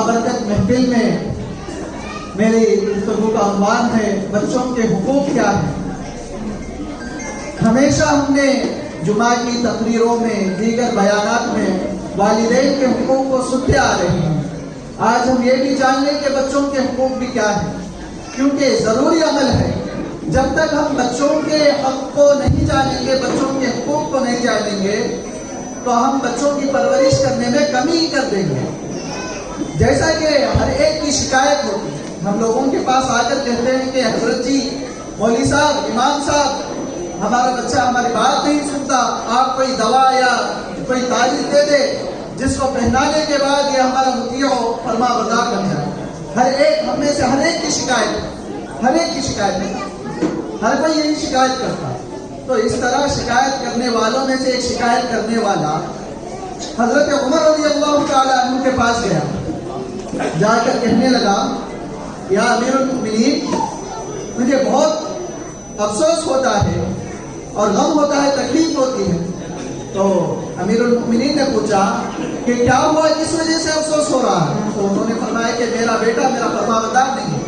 بابرکت محفل میں میری گفتگو کا عنوان ہے بچوں کے حقوق کیا ہیں۔ ہمیشہ ہم نے جمعہ کی تقریروں میں دیگر بیانات میں والدین کے حقوق کو سنتے آ رہے ہیں۔ آج ہم یہ بھی جان لیں کہ بچوں کے حقوق بھی کیا ہیں، کیونکہ ضروری عمل ہے۔ جب تک ہم بچوں کے حق کو نہیں جانیں گے، بچوں کے حقوق کو نہیں جانیں گے، تو ہم بچوں کی پرورش کرنے میں کمی کر دیں گے۔ جیسا کہ ہر ایک کی شکایت ہوتی ہے، ہم لوگوں کے پاس آ کر کہتے ہیں کہ حضرت جی، مولوی صاحب، امام صاحب، ہمارا بچہ ہماری بات نہیں سنتا، آپ کوئی دوا یا کوئی تعویذ دے دے جس کو پہنانے کے بعد یہ ہمارا مطیع و فرما بردار بن جائے۔ ہر ایک ہم میں سے ہر ایک کی شکایت، ہر ایک کی شکایت ہے، ہر کوئی یہی شکایت کرتا ہے۔ تو اس طرح شکایت کرنے والوں میں سے ایک شکایت کرنے والا حضرت عمر رضی اللہ تعالی عنہ کے پاس گیا، جا کر کہنے لگا، یا امیر المؤمنین، مجھے بہت افسوس ہوتا ہے اور غم ہوتا ہے، تکلیف ہوتی ہے۔ تو امیر المؤمنین نے پوچھا کہ کیا ہوا، کس وجہ سے افسوس ہو رہا ہے؟ تو انہوں نے فرمایا کہ میرا بیٹا میرا فرمانبردار نہیں ہے،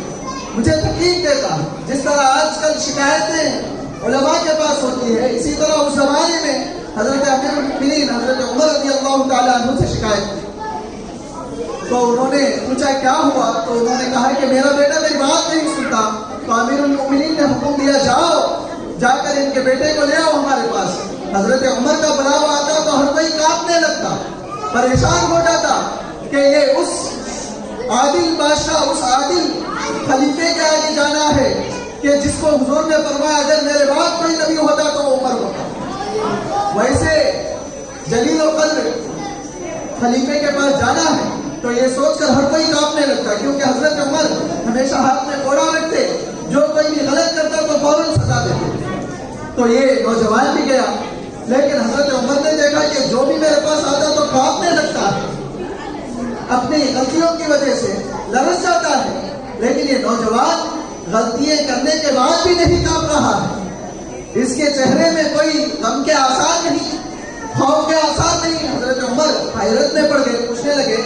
مجھے تکلیف دیتا ہے۔ جس طرح آج کل شکایتیں علماء کے پاس ہوتی ہے، اسی طرح اس زمانے میں حضرت امیر المؤمنین حضرت عمر رضی اللہ تعالیٰ عنہ سے شکایت کی۔ تو انہوں نے پوچھا کیا ہوا؟ تو انہوں نے کہا کہ میرا بیٹا میری بات نہیں سنتا۔ تو امیر المؤمنین نے حکم دیا، جاؤ، جا کر ان کے بیٹے کو لے آؤ ہمارے پاس۔ حضرت عمر کا بلاوا آتا تو ہر کوئی کانپنے لگتا، پریشان ہو جاتا کہ یہ اس عادل بادشاہ، اس عادل خلیفے کے آگے جانا ہے کہ جس کو حضور نے فرمایا اگر میرے بعد کوئی نبی ہوتا تو وہ عمر ہوتا۔ ویسے جلیل و قدر خلیفے کے پاس جانا ہے تو یہ سوچ کر ہر کوئی کانپنے لگتا، کیونکہ حضرت عمر ہمیشہ ہاتھ میں کوڑا رکھتے، جو کوئی بھی غلط کرتا تو فوراً سزا دیتے۔ تو یہ نوجوان بھی گیا، لیکن حضرت عمر نے دیکھا کہ جو بھی میرے پاس آتا تو کانپنے لگتا ہے، اپنی غلطیوں کی وجہ سے لرز جاتا ہے، لیکن یہ نوجوان غلطیاں کرنے کے بعد بھی نہیں کانپ رہا ہے، اس کے چہرے میں کوئی غم کے آثار نہیں، خوف کے آثار نہیں۔ حضرت عمر حیرت میں پڑ گئے، پوچھنے لگے،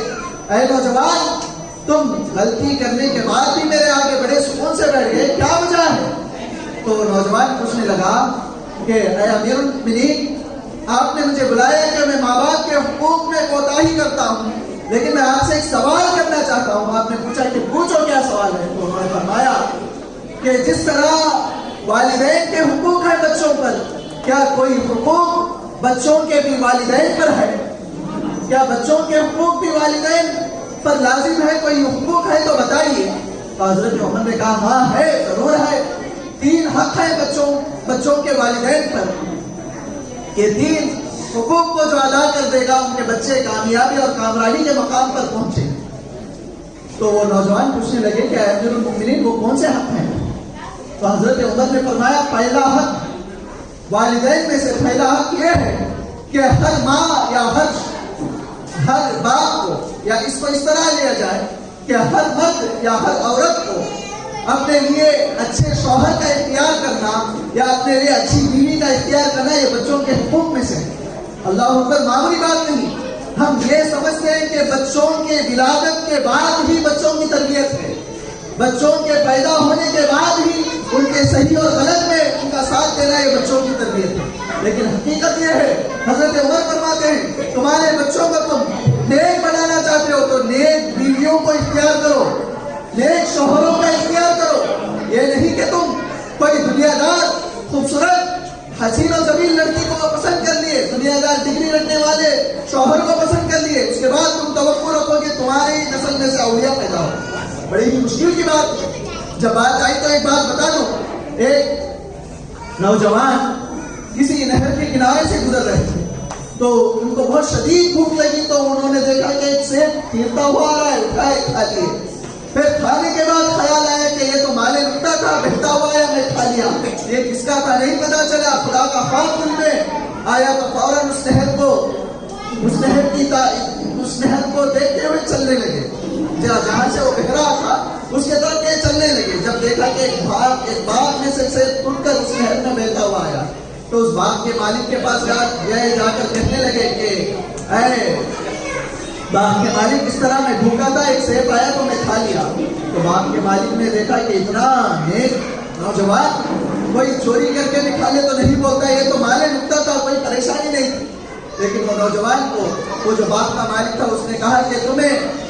اے نوجوان، تم غلطی کرنے کے بعد بھی میرے آگے بڑے سکون سے بیٹھ گئے، کیا وجہ ہے؟ تو نوجوان پوچھنے لگا کہ اے امیر المؤمنین، آپ نے مجھے بلایا کہ میں ماں باپ کے حقوق میں کوتاہی کرتا ہوں، لیکن میں آپ سے ایک سوال کرنا چاہتا ہوں۔ آپ نے پوچھا کہ پوچھو کیا سوال ہے؟ تو انہوں نے فرمایا کہ جس طرح والدین کے حقوق ہیں بچوں پر، کیا کوئی حقوق بچوں کے بھی والدین پر ہے؟ کیا بچوں کے حقوق بھی والدین پر لازم ہے؟ کوئی حقوق ہے تو بتائیے۔ تو حضرت عمر نے کہا ہاں ہے، ضرور ہے، 3 حق ہیں بچوں کے والدین پر، یہ 3 حقوق کو جو ادا کر دے گا ان کے بچے کامیابی اور کامرانی کے مقام پر پہنچے۔ تو وہ نوجوان پوچھنے لگے کہ امیر المؤمنین وہ کون سے حق ہیں؟ تو حضرت عمر نے فرمایا پہلا حق والدین میں سے پہلا حق یہ ہے کہ ہر ماں یا ہر باپ کو، یا اس کو اس طرح لیا جائے کہ ہر مرد یا ہر عورت کو اپنے لیے اچھے شوہر کا اختیار کرنا یا اپنے لیے اچھی بیوی کا اختیار کرنا، یہ بچوں کے حقوق میں سے ہے۔ اللہ اکبر، معمولی بات نہیں۔ ہم یہ سمجھتے ہیں کہ بچوں کے ولادت کے بعد ہی بچوں کی تربیت ہے، بچوں کے پیدا ہونے کے بعد ہی ان کے صحیح اور غلط میں ان کا ساتھ دینا یہ بچوں کی تربیت ہے، لیکن حقیقت یہ ہے، حضرت عمر فرماتے ہیں تمہارے بچوں کو تم نیک بنانا چاہتے ہو تو نیک بیویوں کو اختیار کرو، نیک شوہروں کا اختیار کرو۔ یہ نہیں کہ تم کوئی دنیا دار خوبصورت حسین و جمیل لڑکی کو پسند کر لیے، دنیا دار ڈگری رکھنے والے شوہر کو پسند کر لیے، اس کے بعد تم توقع رکھو کہ تمہاری نسل میں سے اولیاء پیدا ہو۔ بڑی ہی مشکل کی بات۔ جب بات آئی تو ایک بات بتا دوں، ایک نوجوان کسی نہر کے کنارے سے گزر رہے تھے تو ان کو بہت شدید بھوک لگی، تو انہوں نے دیکھا کہ ایک سیب ٹھیرتا ہوا آ رہا ہے، اٹھائے کھا لیے۔ پھر کھانے کے بعد خیال آیا کہ یہ تو مال لٹا تھا، بہتا ہوا ہے، میں کھا لیا، یہ کس کا تھا نہیں پتا چلا۔ خدا کا خواب دل میں آیا تو فوراً اس نہر کو دیکھتے ہوئے چلنے لگے، جہاں سے وہ بہ رہا تھا اس کے طرف یہ چلنے لگے۔ جب دیکھا کہ ایک باغ میں سے ٹوٹ کر اس نہر میں بہتا ہوا آیا تو اس باغ کے مالک کے پاس جا کر کہنے لگے کہ اے باغ کے مالک اس طرح میں بھوکا تھا، ایک سیب آیا تو میں کھا لیا. تو باغ کے مالک نے دیکھا کہ اتنا نیک نوجوان کوئی چوری کر کے بھی کھا لے تو نہیں بولتا، یہ تو مال نکتا تھا، کوئی پریشانی نہیں تھی. لیکن وہ نوجوان کو وہ جو باغ کا مالک تھا اس نے کہا کہ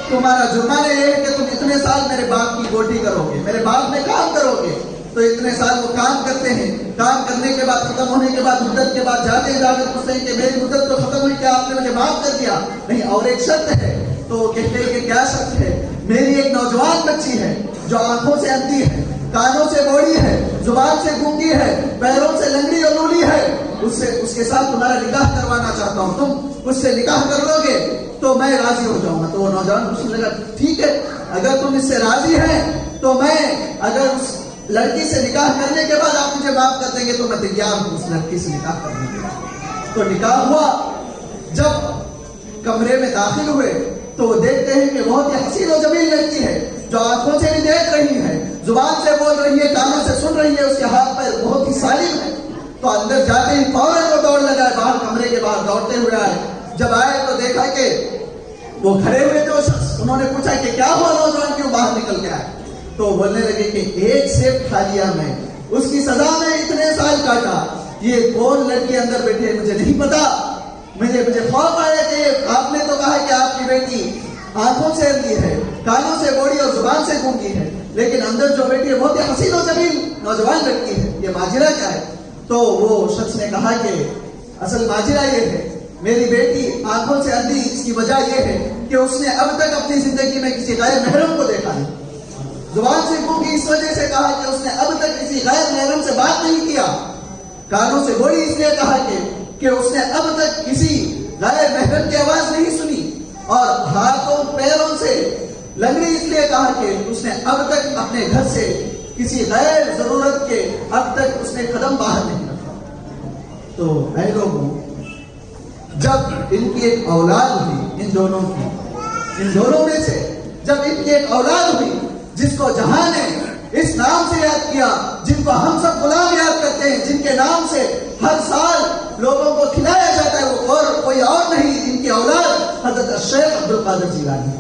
تمہارا جرمانہ یہ ہے کہ تم اتنے سال میرے باغ کی گوٹی کرو گے، میرے باغ میں کام کرو گے. تو اتنے سال وہ کام کرتے ہیں، کام کرنے کے بعد ختم ہونے کے بعد مدت کے بعد جاتے ہیں، جا کر پوچھتے ہیں کہ میری مدت تو ختم ہوئی، کیا آپ نے مجھے معاف کر دیا؟ نہیں، اور ایک شرط ہے. تو وہ کہتے ہیں کہ کیا شرط ہے؟ میری ایک نوجوان بچی ہے جو آنکھوں سے اندھی ہے، کانوں سے بوڑھی ہے، زبان سے گونگی ہے، پیروں سے لنگڑی اور لولی ہے، اس کے ساتھ تمہارا نکاح کروانا چاہتا ہوں، تم اس سے نکاح کر لو گے تو میں راضی ہو جاؤں گا. تو وہ نوجوان پوچھنے لگا ٹھیک ہے، اگر تم اس سے راضی ہیں تو میں اگر اس لڑکی سے نکاح کرنے کے بعد آپ مجھے معاف کر دیں گے تو میں تیار ہوں اس لڑکی سے نکاح کرنے کے بعد. تو نکاح ہوا. جب کمرے میں داخل ہوئے تو وہ دیکھتے ہیں کہ بہت ہی حسین و جمیل لڑکی ہے جو آنکھوں سے بھی دیکھ رہی ہے، زبان سے بول رہی ہے، کانوں سے سن رہی ہے، اس کے ہاتھ پیر بہت ہی سالم ہے. تو اندر جاتے ہی فوراً وہ دوڑ لگا ہے، باہر کمرے کے باہر دوڑتے ہوئے آئے. جب آئے تو دیکھا کہ وہ کھڑے ہوئے تھے وہ شخص. انہوں نے پوچھا کہ کیا ہوا نوجوان کیوں باہر نکل کے آئے؟ تو بولنے لگے کہ ایک سیب کھا لیا میں، اس کی سزا میں اتنے سال کاٹا. یہ کون لڑکی اندر بیٹھے مجھے نہیں پتا. مجھے خوف آیا کہ آپ نے تو کہا کہ آپ کی بیٹی آنکھوں سے اندھی ہے، کانوں سے بوڑھی اور زبان سے گونگی ہے، لیکن اندر جو بیٹی ہے بہت ہی حسین و جمیل نوجوان لڑکی ہے، یہ ماجرا کیا ہے؟ تو وہ شخص نے کہا کہ اصل ماجرا یہ ہے، میری بیٹی آنکھوں سے اندھی اس کی وجہ یہ ہے کہ اس نے اب تک اپنی زندگی میں کسی غیر محرم کو دیکھا نہیں. زبان سے گونگی اس وجہ سے کہا کہ اس نے اب تک کسی غیر محرم سے بات نہیں کیا. کانوں سے بوڑھی اس لیے کہا کہ اس نے اب تک کسی غیر محرم کی آواز نہیں سنی. اور ہاتھوں پیروں سے لنگڑی اس لیے کہا کہ اس نے اب تک اپنے گھر سے کسی غیر ضرورت کے اب تک اس نے قدم باہر نہیں رکھا. تو اے لوگوں، جب ان کی ایک اولاد ہوئی، ان دونوں میں سے جب ان کی ایک اولاد ہوئی جس کو جہاں نے اس نام سے یاد کیا، جن کو ہم سب غلام یاد کرتے ہیں، جن کے نام سے ہر سال لوگوں کو کھلایا جاتا ہے، وہ اور کوئی اور نہیں، ان کی اولاد حضرت شیخ عبد القادر جیلانی.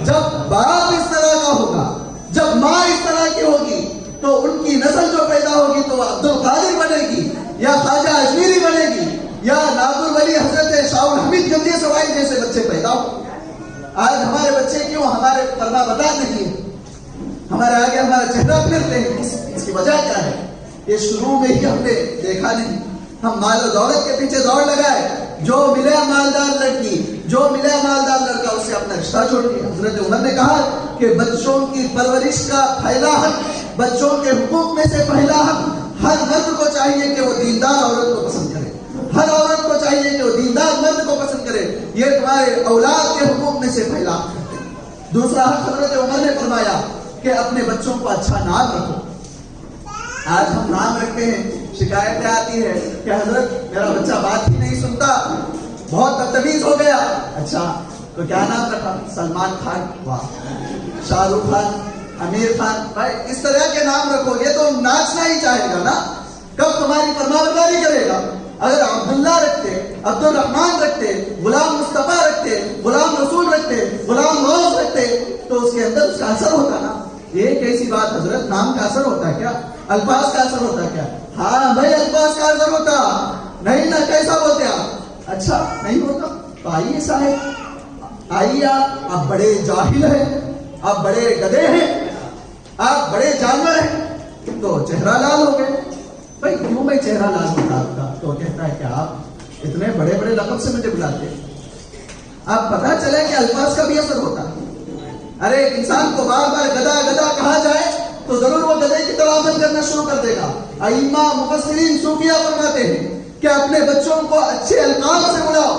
جب باپ اس طرح کا ہوگا، جب ماں اس طرح کی ہوگی، تو ان کی نسل جو پیدا ہوگی تو وہ عبد القادر بنے گی، یا خواجہ اجمیری بنے گی، یا نادر ولی حضرت شاہ الحمید گنجی سوائی جیسے بچے پیدا ہوں. آج ہمارے بچے کیوں ہمارے فرما بردار نہیں ہے، ہمارے آگے ہمارا چہرہ پھیرتے ہیں؟ اس کی وجہ کیا ہے؟ یہ شروع میں ہی ہم نے دیکھا نہیں. ہم مال و دولت کے پیچھے دوڑ لگائے، جو ملا مالدار لڑکی، جو ملا مالدار لڑکا، اس سے اپنا رشتہ چھوڑ دیا. حضرت عمر نے کہا کہ بچوں کی پرورش کا پہلا حق، بچوں کے حقوق میں سے پہلا حق، ہر مرد کو چاہیے کہ وہ دیندار عورت کو پسند کرے، ہر عورت کو چاہیے کہ وہ دیندار مرد کو پسند کرے. یہ تمہارے اولاد کے حقوق میں سے پہلا حق ہے. دوسرا حق حضرت عمر نے فرمایا کہ اپنے بچوں کو اچھا نام رکھو. آج ہم نام رکھتے ہیں، شکایتیں آتی ہے کہ حضرت میرا بچہ بات ہی نہیں سنتا، بہت بدتمیز ہو گیا. اچھا تو کیا نام رکھا؟ سلمان خان، واہ، شاہ رخ خان، امیر خان. بھائی اس طرح کے نام رکھو، یہ تو ناچنا ہی چاہے گا نا، کب تمہاری فرمانبرداری کرے گا؟ اگر عبداللہ رکھتے، عبد الرحمان رکھتے، غلام مصطفیٰ رکھتے، غلام رسول رکھتے، غلام غوث رکھتے، تو اس کے اندر اس کا اثر ہوتا نا. یہ کیسی بات حضرت، نام کا اثر ہوتا ہے کیا؟ الفاظ کا اثر ہوتا ہے کیا؟ ہاں بھائی الفاظ کا اثر ہوتا نہیں نا. کیسا بولتے آپ؟ اچھا نہیں ہوتا تو آئیے صاحب، آئیے. آپ بڑے جاہل ہیں، آپ بڑے گدھے ہیں، آپ بڑے جانور ہیں. تو چہرہ لال ہو گئے. بھائی کیوں میں چہرہ لال ہوتا آپ کا؟ تو کہتا ہے کہ آپ اتنے بڑے بڑے لقب سے مجھے بلاتے ہیں. آپ پتا چلے کہ الفاظ کا بھی اثر ہوتا ہے. ارے ایک انسان کو بار بار گدھا گدھا کہا جائے تو ضرور وہ گدھے کی طرح عمل کرنا شروع کر دے گا. ائمہ مفسرین صوفیہ فرماتے ہیں کہ اپنے بچوں کو اچھے القاب سے بلاؤ،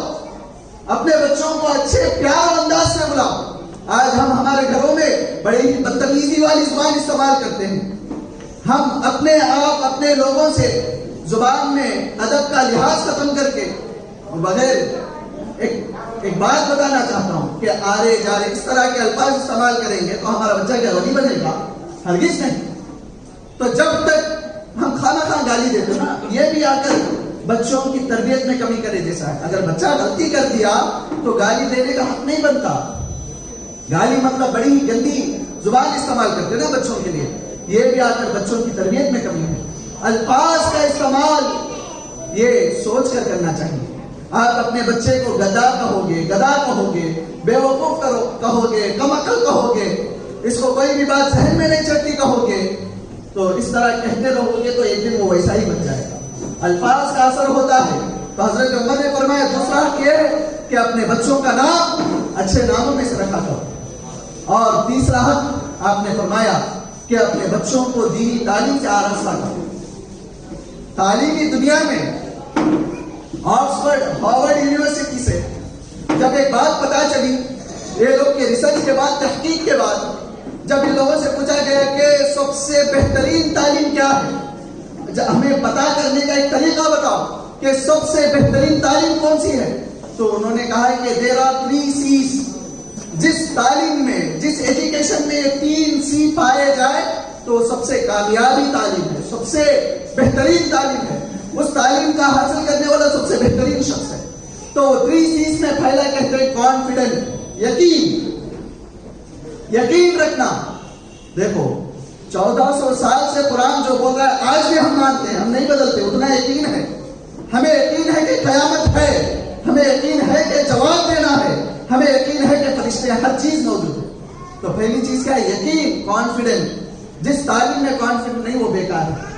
اپنے بچوں کو اچھے پیار انداز سے بلاؤ. آج ہم ہمارے گھروں میں بڑے ہی بدتمیزی والی زبان استعمال کرتے ہیں. ہم اپنے آپ اپنے لوگوں سے زبان میں ادب کا لحاظ ختم کر کے بغیر ایک بات بتانا چاہتا ہوں کہ آرے جارے اس طرح کے الفاظ استعمال کریں گے تو ہمارا بچہ کیا ولی بنے گا؟ ہرگز نہیں. تو جب تک ہم خواہ خواہ گالی دیتے نا، یہ بھی آ کر بچوں کی تربیت میں کمی کرے جیسا ہے. اگر بچہ غلطی کر دیا تو گالی دینے کا حق نہیں بنتا. گالی مطلب بڑی ہی گندی زبان استعمال کرتے نا بچوں کے لیے. یہ بھی آ کر بچوں کی تربیت میں کمی ہے. الفاظ کا استعمال یہ سوچ کر کرنا چاہیے. آپ اپنے بچے کو گدا کہو گے, بیوقوف کہو گے, کم عقل کہو گے, اس کو کوئی بھی بات ذہن میں نہیں چڑھتی کہو گے, تو اس طرح کہتے رہو گے تو ایک دن وہ ویسا ہی بن جائے گا. الفاظ کا اثر ہوتا ہے. تو حضرت عمر نے فرمایا دوسرا حق یہ ہے کہ اپنے بچوں کا نام اچھے ناموں میں سے رکھا کرو. اور تیسرا حق آپ نے فرمایا کہ اپنے بچوں کو دینی تعلیم سے آراستہ کرو. تعلیمی دنیا میں آکسفورڈ ہارورڈ یونیورسٹی سے جب ایک بات پتا چلی, یہ لوگ کے ریسرچ کے بعد, تحقیق کے بعد, جب ان لوگوں سے پوچھا گیا کہ سب سے بہترین تعلیم کیا ہے, ہمیں پتا کرنے کا ایک طریقہ بتاؤ کہ سب سے بہترین تعلیم کون سی ہے, تو انہوں نے کہا کہ there are 3 C's. جس تعلیم میں, جس ایجوکیشن میں یہ 3 C پائے جائے تو سب سے کامیابی تعلیم ہے, سب سے بہترین تعلیم ہے. اس تعلیم کا حاصل کرنے والا سب سے بہترین شخص ہے. تو 3 C's میں پہلا کہتے ہیں کانفیڈنٹ, یقین رکھنا. دیکھو 1400 سال سے قرآن جو بول رہا ہے آج بھی ہم مانتے ہیں, ہم نہیں بدلتے, اتنا یقین ہے. ہمیں یقین ہے کہ قیامت ہے, ہمیں یقین ہے کہ جواب دینا ہے, ہمیں یقین ہے کہ فرشتے ہر چیز موجود ہے. تو پہلی چیز کیا ہے؟ یقین, کانفیڈنٹ. جس تعلیم میں کانفیڈنٹ نہیں وہ بیکار ہے.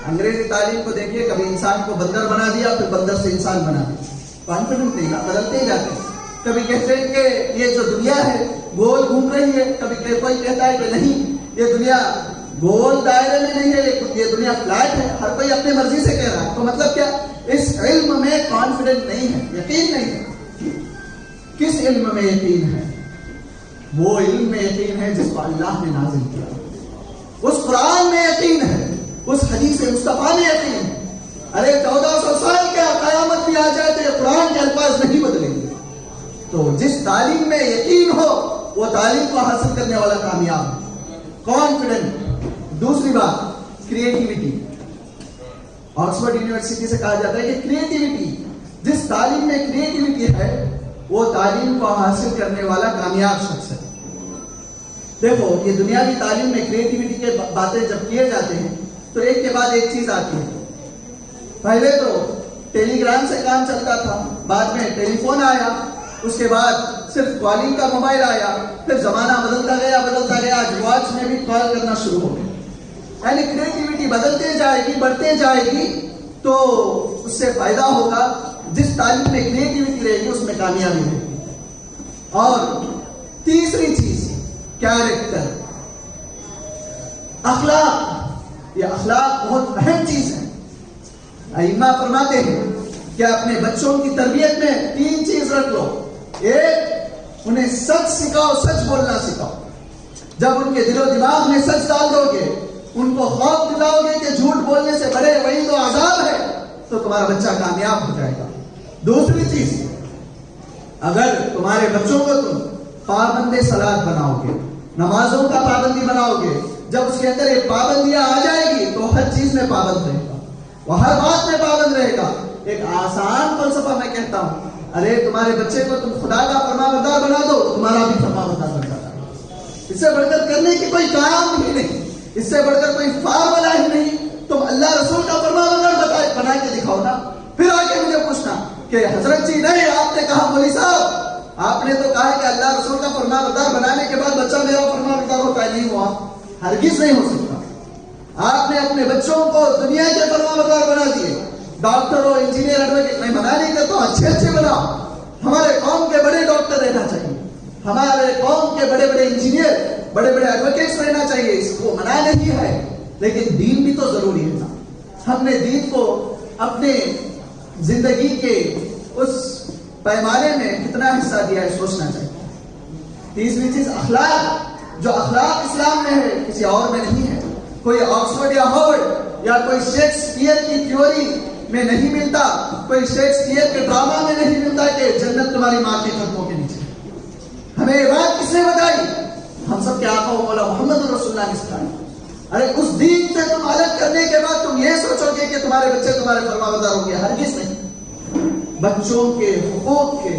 انگریزی تعلیم کو دیکھیے, کبھی انسان کو بندر بنا دیا, پھر بندر سے انسان بنا دیا. کانفیڈنٹ نہیں نا, بدلتے ہی جاتے ہیں. کبھی کہتے ہیں کہ یہ جو دنیا ہے گول گھوم رہی ہے, کبھی کوئی کہتا ہے کہ نہیں یہ دنیا گول دائرے میں نہیں ہے, یہ دنیا فلیٹ ہے. ہر کوئی اپنی مرضی سے کہہ رہا ہے. تو مطلب کیا؟ اس علم میں کانفیڈنٹ نہیں ہے, یقین نہیں ہے. کس علم میں یقین ہے؟ وہ علم میں یقین ہے جس کو اللہ نے نازل کیا, اس قرآن میں یقین ہے, اس حدیث مصطفیٰ میں یقین ہے. ارے 1400 سال کیا, قیامت بھی آ جائے تو یہ قرآن کے الفاظ نہیں بدلیں گے. تو جس تعلیم میں یقین ہو وہ تعلیم کو حاصل کرنے والا کامیاب ہے. کانفیڈنٹ. دوسری بات کریٹیوٹی. آکسفورڈ یونیورسٹی سے کہا جاتا ہے کہ کریٹیوٹی, جس تعلیم میں کریٹیوٹی ہے وہ تعلیم کو حاصل کرنے والا کامیاب شخص ہے. دیکھو یہ دنیاوی تعلیم میں کریٹیوٹی کے باتیں جب کیے جاتے ہیں تو ایک کے بعد ایک چیز آتی ہے. پہلے تو ٹیلی گرام سے کام چلتا تھا, بعد میں ٹیلی فون آیا, اس کے بعد صرف کالنگ کا موبائل آیا, پھر زمانہ بدلتا گیا, آج واچ میں بھی کال کرنا شروع ہو گیا. یعنی کریٹیوٹی بدلتے جائے گی, بڑھتے جائے گی, تو اس سے فائدہ ہوگا. جس تعلیم میں کریٹیوٹی رہے گی اس میں کامیابی رہے گی. اور تیسری چیز کیریکٹر, اخلاق. یہ اخلاق بہت اہم چیز ہے. ائمہ فرماتے ہیں کہ اپنے بچوں کی تربیت میں 3 چیز رکھ لو. ایک, انہیں سچ سکھاؤ, سچ بولنا سکھاؤ. جب ان کے دل و دماغ میں سچ ڈال دو گے, ان کو خوف دلاؤ گے کہ جھوٹ بولنے سے بڑے وعید و عذاب ہے, تو تمہارا بچہ کامیاب ہو جائے گا. دوسری چیز, اگر تمہارے بچوں کو تم پابند صلاۃ بناؤ گے, نمازوں کا پابندی بناؤ گے, جب اس کے اندر ایک پابندیاں آ جائے گی تو ہر چیز میں پابند رہے گا, وہ ہر بات میں پابند رہے گا. ایک آسان فلسفہ میں کہتا ہوں, ارے تمہارے بچے کو تم خدا کا فرمانبردار بنا دو, تمہارا بھی فرمانبردار بن جاتا ہے. اس سے بڑھ کر کرنے کی کوئی کام ہی نہیں, اس سے بڑھ کر کوئی فارمولا ہی نہیں. تم اللہ رسول کا فرمانبردار بنا کے دکھاؤ نا. پھر آگے مجھے پوچھنا کہ حضرت جی نہیں, آپ نے کہا مولوی صاحب, آپ نے تو کہا کہ اللہ رسول کا فرمانبردار بنانے کے بعد بچہ میرا فرمانبردار ہوتا ہے. نہیں ہوا, ہرگز نہیں ہو سکتا. آپ نے اپنے بچوں کو دنیا کے فرمانبردار بنا دیے. ڈاکٹر ہو, انجینئر, ایڈوکیٹ, میں منع نہیں کرتا ہوں, اچھے بناؤ. ہمارے قوم کے بڑے ڈاکٹر رہنا چاہیے, ہمارے قوم کے بڑے بڑے انجینئر, بڑے بڑے ایڈوکیٹس رہنا چاہیے. اس کو منع نہیں ہے, لیکن دین بھی تو ضروری ہے نا. ہم نے دین کو اپنے زندگی کے اس پیمانے میں کتنا حصہ دیا ہے سوچنا چاہیے. تیسری چیز اخلاق. جو اخلاق اسلام میں ہے کسی اور میں نہیں ہے. کوئی آکسفورڈ یا ہارورڈ یا کوئی شیکسپیئر کی تھیوری میں نہیں ملتا, کوئی شیکسپیئر کے ڈرامہ میں نہیں ملتا کہ جنت تمہاری ماں کے قدموں کے نیچے. ہمیں یہ بات کس نے بتائی؟ ہم سب کے آقا و مولا محمد رسول اللہ نے سکھائی. ارے اس دین سے تم الگ کرنے کے بعد تم یہ سوچو گے کہ تمہارے بچے تمہارے فرمانبردار ہوں گے, ہرگز نہیں. بچوں کے حقوق کے